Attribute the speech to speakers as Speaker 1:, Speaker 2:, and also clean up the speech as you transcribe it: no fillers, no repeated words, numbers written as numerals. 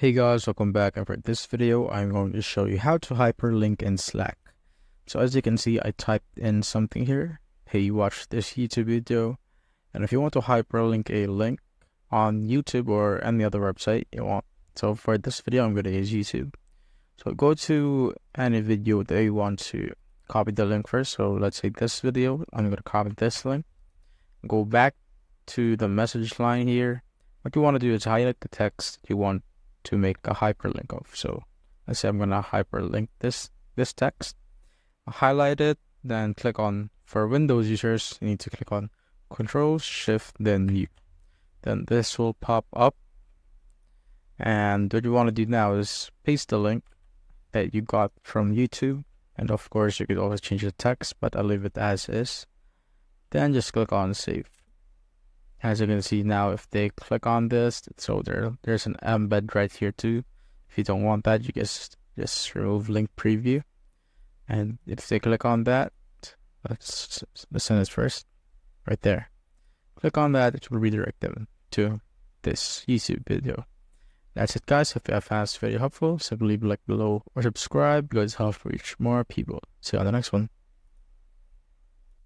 Speaker 1: Hey guys, welcome back, and for this video I'm going to show you how to hyperlink in Slack. So as you can see, I typed in something here. Hey, watch this YouTube video, and if you want to hyperlink a link on YouTube or any other website you want. So for this video I'm going to use YouTube. So go to any video that you want to copy the link first. So let's say this video, I'm going to copy this link. Go back to the message line here. What you want to do is highlight the text you want to make a hyperlink of. So let's say I'm gonna hyperlink this text. Highlight it, then click on, for Windows users, you need to click on Control Shift then U. Then this will pop up, and what you want to do now is paste the link that you got from YouTube, and of course you could always change the text, but I'll leave it as is. Then just click on Save. As you can see now, if they click on this, so there's an embed right here too. If you don't want that, you just remove link preview. And if they click on that, let's send it first, right there. Click on that, it will redirect them to this YouTube video. That's it guys. If you have found this video helpful, simply leave a like below or subscribe because it helps reach more people. See you on the next one.